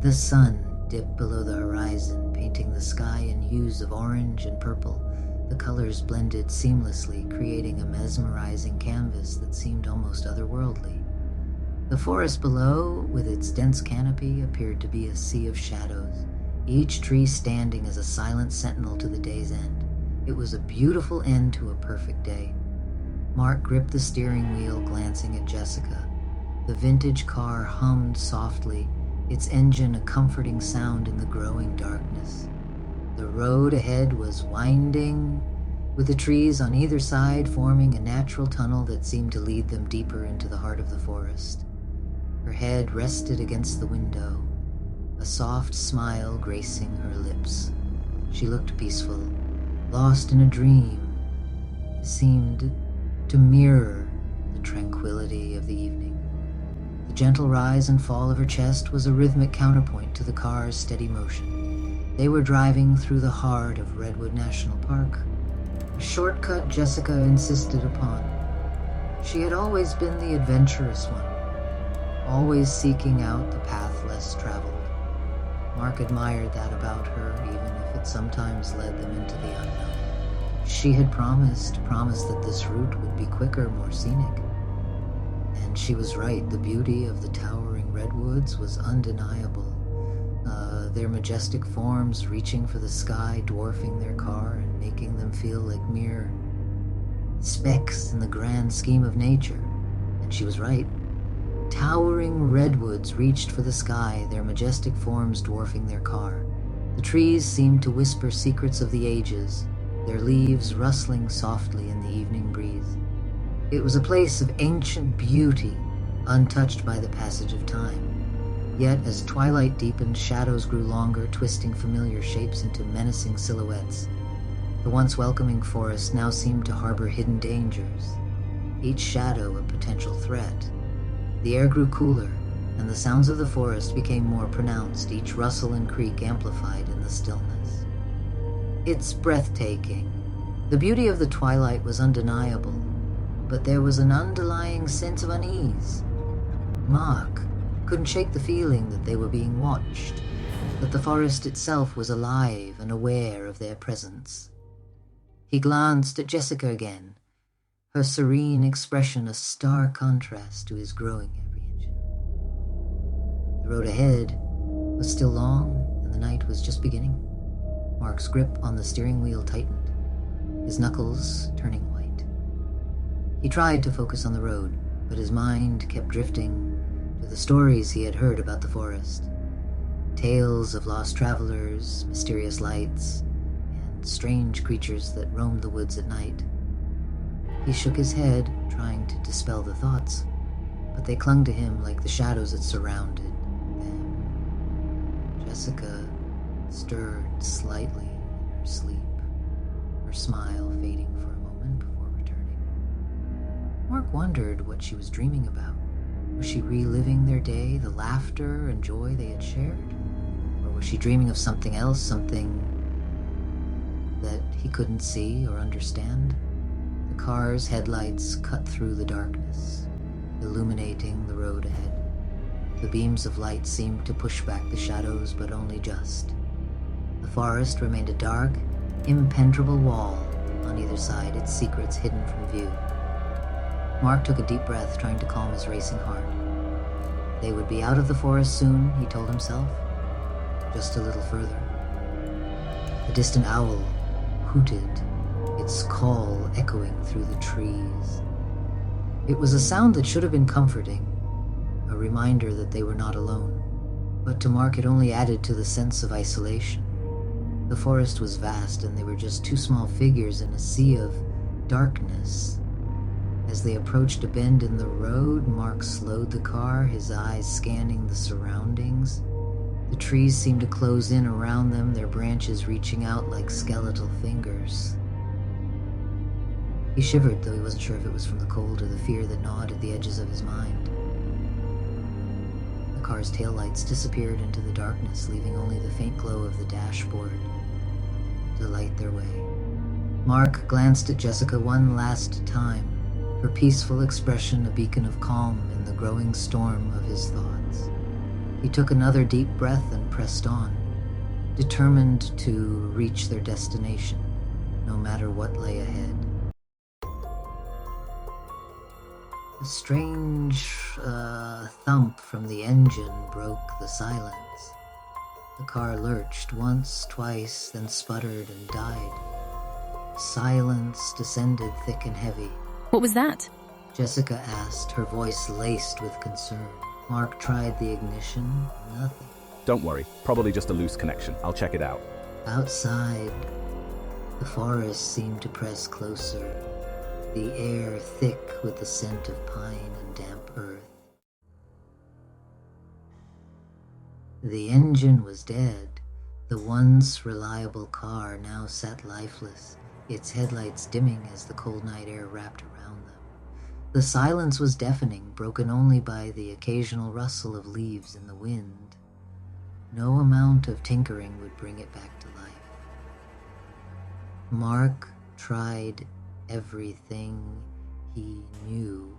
The sun dipped below the horizon, painting the sky in hues of orange and purple. The colors blended seamlessly, creating a mesmerizing canvas that seemed almost otherworldly. The forest below, with its dense canopy, appeared to be a sea of shadows, each tree standing as a silent sentinel to the day's end. It was a beautiful end to a perfect day. Mark gripped the steering wheel, glancing at Jessica. The vintage car hummed softly, its engine a comforting sound in the growing darkness. The road ahead was winding, with the trees on either side forming a natural tunnel that seemed to lead them deeper into the heart of the forest. Her head rested against the window, a soft smile gracing her lips. She looked peaceful, lost in a dream that seemed to mirror the tranquility of the evening. The gentle rise and fall of her chest was a rhythmic counterpoint to the car's steady motion. They were driving through the heart of Redwood National Park, a shortcut Jessica insisted upon. She had always been the adventurous one, always seeking out the path less traveled. Mark admired that about her, even if it sometimes led them into the unknown. She had promised that this route would be quicker, more scenic. And she was right. The beauty of the towering redwoods was undeniable. Their majestic forms reaching for the sky, dwarfing their car and making them feel like mere specks in the grand scheme of nature. And she was right. Towering redwoods reached for the sky, their majestic forms dwarfing their car. The trees seemed to whisper secrets of the ages, their leaves rustling softly in the evening breeze. It was a place of ancient beauty, untouched by the passage of time. Yet, as twilight deepened, shadows grew longer, twisting familiar shapes into menacing silhouettes. The once welcoming forest now seemed to harbor hidden dangers, each shadow a potential threat. The air grew cooler, and the sounds of the forest became more pronounced, each rustle and creak amplified in the stillness. It's breathtaking. The beauty of the twilight was undeniable, but there was an underlying sense of unease. Mark couldn't shake the feeling that they were being watched, that the forest itself was alive and aware of their presence. He glanced at Jessica again, her serene expression a stark contrast to his growing apprehension. The road ahead was still long, and the night was just beginning. Mark's grip on the steering wheel tightened, his knuckles turning white. He tried to focus on the road, but his mind kept drifting to the stories he had heard about the forest. Tales of lost travelers, mysterious lights, and strange creatures that roamed the woods at night. He shook his head, trying to dispel the thoughts, but they clung to him like the shadows that surrounded them. Jessica stirred slightly in her sleep, her smile fading for a moment before returning. Mark wondered what she was dreaming about. Was she reliving their day, the laughter and joy they had shared? Or was she dreaming of something else, something that he couldn't see or understand? The car's headlights cut through the darkness, illuminating the road ahead. The beams of light seemed to push back the shadows, but only just. The forest remained a dark, impenetrable wall on either side, its secrets hidden from view. Mark took a deep breath, trying to calm his racing heart. They would be out of the forest soon, he told himself. Just a little further. A distant owl hooted, its call echoing through the trees. It was a sound that should have been comforting, a reminder that they were not alone. But to Mark it only added to the sense of isolation. The forest was vast, and they were just two small figures in a sea of darkness. As they approached a bend in the road, Mark slowed the car, his eyes scanning the surroundings. The trees seemed to close in around them, their branches reaching out like skeletal fingers. He shivered, though he wasn't sure if it was from the cold or the fear that gnawed at the edges of his mind. The car's taillights disappeared into the darkness, leaving only the faint glow of the dashboard to light their way. Mark glanced at Jessica one last time, her peaceful expression a beacon of calm in the growing storm of his thoughts. He took another deep breath and pressed on, determined to reach their destination, no matter what lay ahead. A strange thump from the engine broke the silence. The car lurched once, twice, then sputtered and died. Silence descended thick and heavy. What was that? Jessica asked, her voice laced with concern. Mark tried the ignition. Nothing. Don't worry, probably just a loose connection. I'll check it out. Outside, the forest seemed to press closer, the air thick with the scent of pine and damp earth. The engine was dead. The once reliable car now sat lifeless, its headlights dimming as the cold night air wrapped around them. The silence was deafening, broken only by the occasional rustle of leaves in the wind. No amount of tinkering would bring it back to life. Mark tried everything he knew,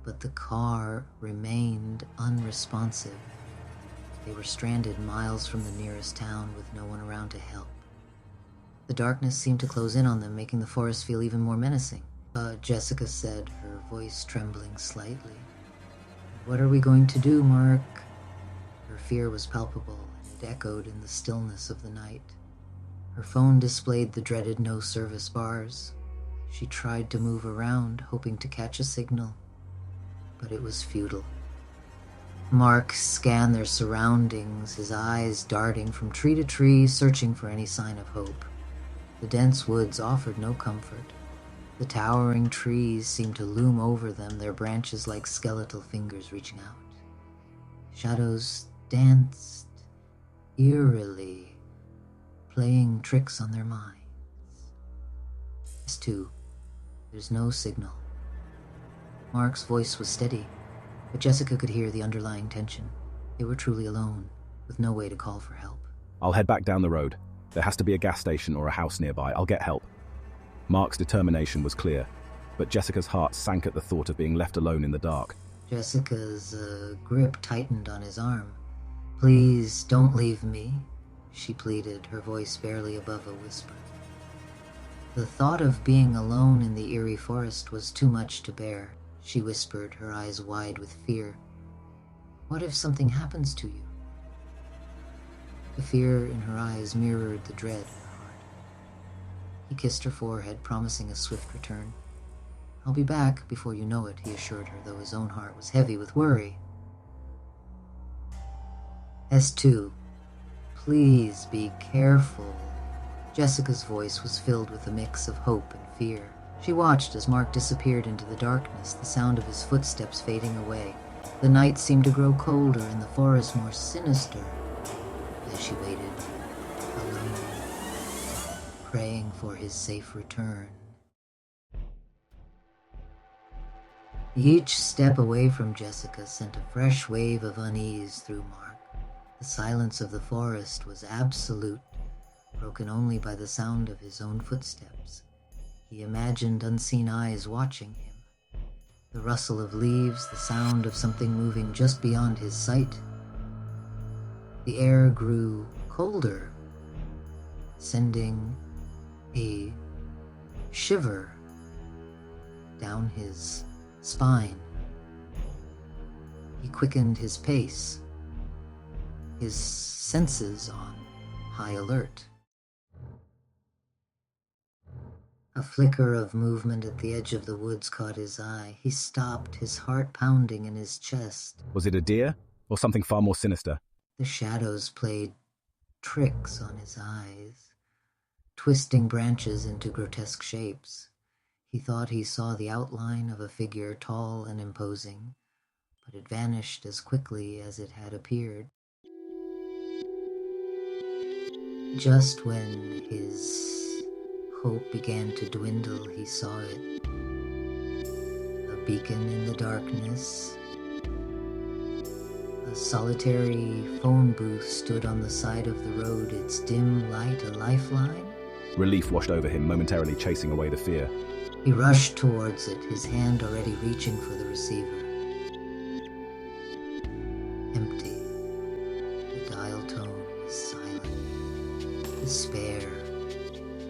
but the car remained unresponsive. They were stranded miles from the nearest town with no one around to help. The darkness seemed to close in on them, making the forest feel even more menacing. Jessica said, her voice trembling slightly. "What are we going to do, Mark?" Her fear was palpable, and it echoed in the stillness of the night. Her phone displayed the dreaded no-service bars. She tried to move around, hoping to catch a signal, but it was futile. Mark scanned their surroundings, his eyes darting from tree to tree, searching for any sign of hope. The dense woods offered no comfort. The towering trees seemed to loom over them, their branches like skeletal fingers reaching out. Shadows danced eerily, playing tricks on their minds. S2, there's no signal. Mark's voice was steady, but Jessica could hear the underlying tension. They were truly alone, with no way to call for help. I'll head back down the road. There has to be a gas station or a house nearby. I'll get help. Mark's determination was clear, but Jessica's heart sank at the thought of being left alone in the dark. Jessica's grip tightened on his arm. "Please, don't leave me," she pleaded, her voice barely above a whisper. The thought of being alone in the eerie forest was too much to bear. She whispered, her eyes wide with fear. "What if something happens to you?" The fear in her eyes mirrored the dread in her heart. He kissed her forehead, promising a swift return. "I'll be back before you know it," he assured her, though his own heart was heavy with worry. S2, please be careful. Jessica's voice was filled with a mix of hope and fear. She watched as Mark disappeared into the darkness, the sound of his footsteps fading away. The night seemed to grow colder and the forest more sinister as she waited, alone, praying for his safe return. Each step away from Jessica sent a fresh wave of unease through Mark. The silence of the forest was absolute, broken only by the sound of his own footsteps. He imagined unseen eyes watching him. The rustle of leaves, the sound of something moving just beyond his sight. The air grew colder, sending a shiver down his spine. He quickened his pace, his senses on high alert. A flicker of movement at the edge of the woods caught his eye. He stopped, his heart pounding in his chest. Was it a deer, or something far more sinister? The shadows played tricks on his eyes, twisting branches into grotesque shapes. He thought he saw the outline of a figure tall and imposing, but it vanished as quickly as it had appeared. Just when his hope began to dwindle, he saw it. A beacon in the darkness. A solitary phone booth stood on the side of the road, its dim light a lifeline. Relief washed over him, momentarily chasing away the fear. He rushed towards it, his hand already reaching for the receiver. Empty. Despair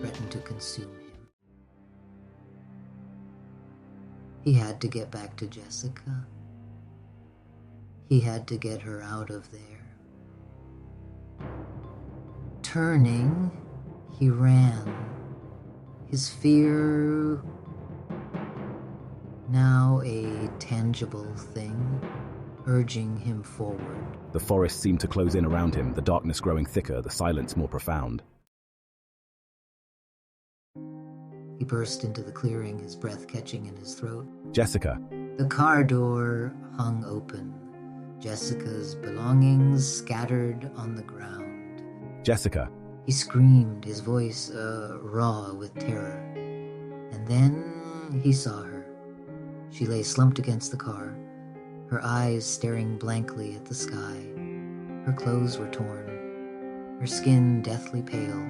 threatened to consume him. He had to get back to Jessica. He had to get her out of there. Turning, he ran. His fear, now a tangible thing, urging him forward. The forest seemed to close in around him, the darkness growing thicker, the silence more profound. He burst into the clearing, his breath catching in his throat. Jessica. The car door hung open, Jessica's belongings scattered on the ground. Jessica. He screamed, his voice raw with terror. And then he saw her. She lay slumped against the car, her eyes staring blankly at the sky. Her clothes were torn, her skin deathly pale.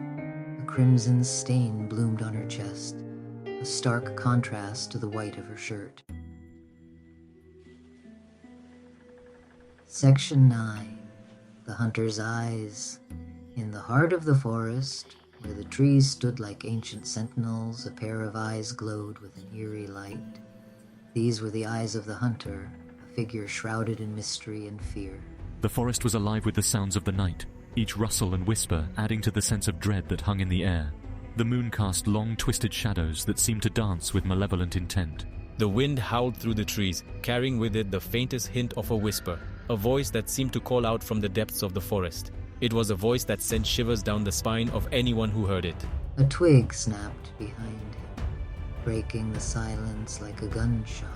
A crimson stain bloomed on her chest, a stark contrast to the white of her shirt. Section 9. The Hunter's Eyes. In the heart of the forest, where the trees stood like ancient sentinels, a pair of eyes glowed with an eerie light. These were the eyes of the hunter, a figure shrouded in mystery and fear. The forest was alive with the sounds of the night, each rustle and whisper adding to the sense of dread that hung in the air. The moon cast long, twisted shadows that seemed to dance with malevolent intent. The wind howled through the trees, carrying with it the faintest hint of a whisper, a voice that seemed to call out from the depths of the forest. It was a voice that sent shivers down the spine of anyone who heard it. A twig snapped behind him, breaking the silence like a gunshot.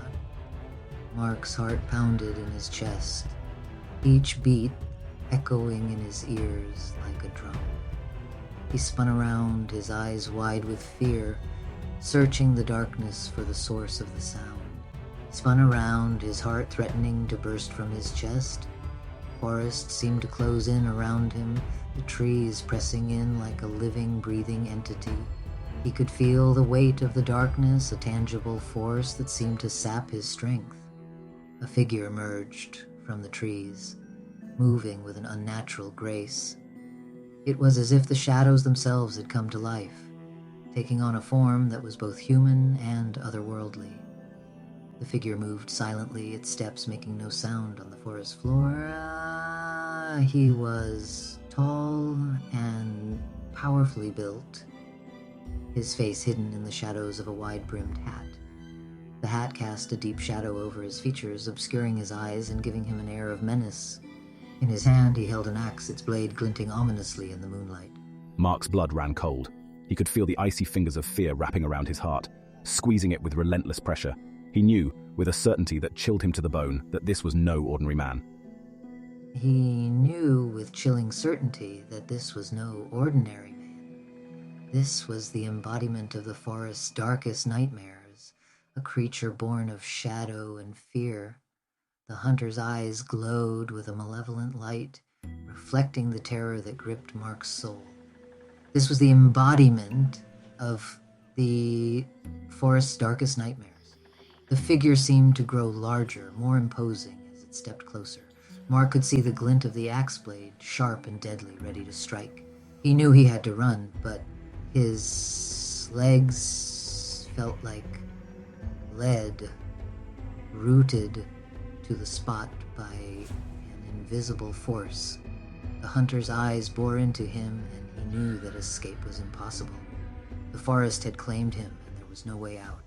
Mark's heart pounded in his chest, each beat echoing in his ears like a drum. He spun around, his eyes wide with fear, searching the darkness for the source of the sound. He spun around, his heart threatening to burst from his chest. The forest seemed to close in around him, the trees pressing in like a living, breathing entity. He could feel the weight of the darkness, a tangible force that seemed to sap his strength. A figure emerged from the trees, moving with an unnatural grace. It was as if the shadows themselves had come to life, taking on a form that was both human and otherworldly. The figure moved silently, its steps making no sound on the forest floor. He was tall and powerfully built, his face hidden in the shadows of a wide-brimmed hat. The hat cast a deep shadow over his features, obscuring his eyes and giving him an air of menace. In his hand he held an axe, its blade glinting ominously in the moonlight. Mark's blood ran cold. He could feel the icy fingers of fear wrapping around his heart, squeezing it with relentless pressure. He knew, with a certainty that chilled him to the bone, that this was no ordinary man. He knew with chilling certainty that this was no ordinary man. This was the embodiment of the forest's darkest nightmares, a creature born of shadow and fear. The hunter's eyes glowed with a malevolent light, reflecting the terror that gripped Mark's soul. This was the embodiment of the forest's darkest nightmares. The figure seemed to grow larger, more imposing as it stepped closer. Mark could see the glint of the axe blade, sharp and deadly, ready to strike. He knew he had to run, but his legs felt like lead, rooted to the spot by an invisible force. The hunter's eyes bore into him, and he knew that escape was impossible. The forest had claimed him, and there was no way out.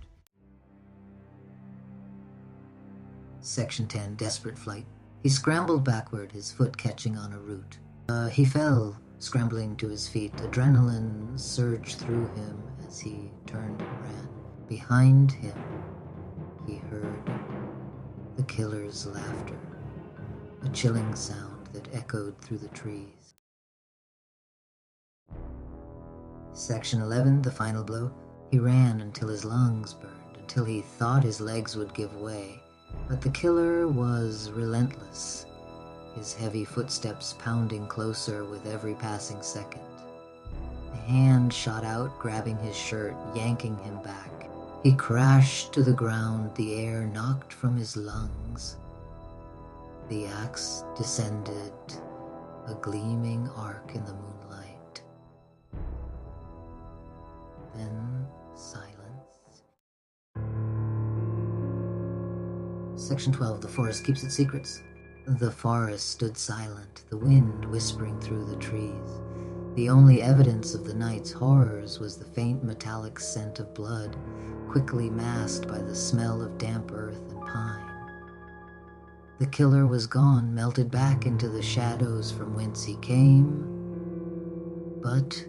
Section 10, Desperate Flight. He scrambled backward, his foot catching on a root. He fell, scrambling to his feet. Adrenaline surged through him as he turned and ran. Behind him, he heard the killer's laughter, a chilling sound that echoed through the trees. Section 11, The Final Blow. He ran until his lungs burned, until he thought his legs would give way. But the killer was relentless, his heavy footsteps pounding closer with every passing second. A hand shot out, grabbing his shirt, yanking him back. He crashed to the ground, the air knocked from his lungs. The axe descended, a gleaming arc in the moonlight. Then silence. Section 12. The forest keeps its secrets. The forest stood silent, the wind whispering through the trees. The only evidence of the night's horrors was the faint metallic scent of blood, quickly masked by the smell of damp earth and pine. The killer was gone, melted back into the shadows from whence he came. But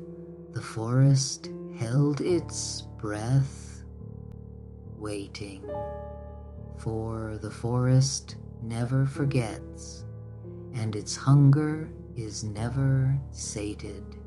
the forest held its breath, waiting. For the forest never forgets, and its hunger is never sated.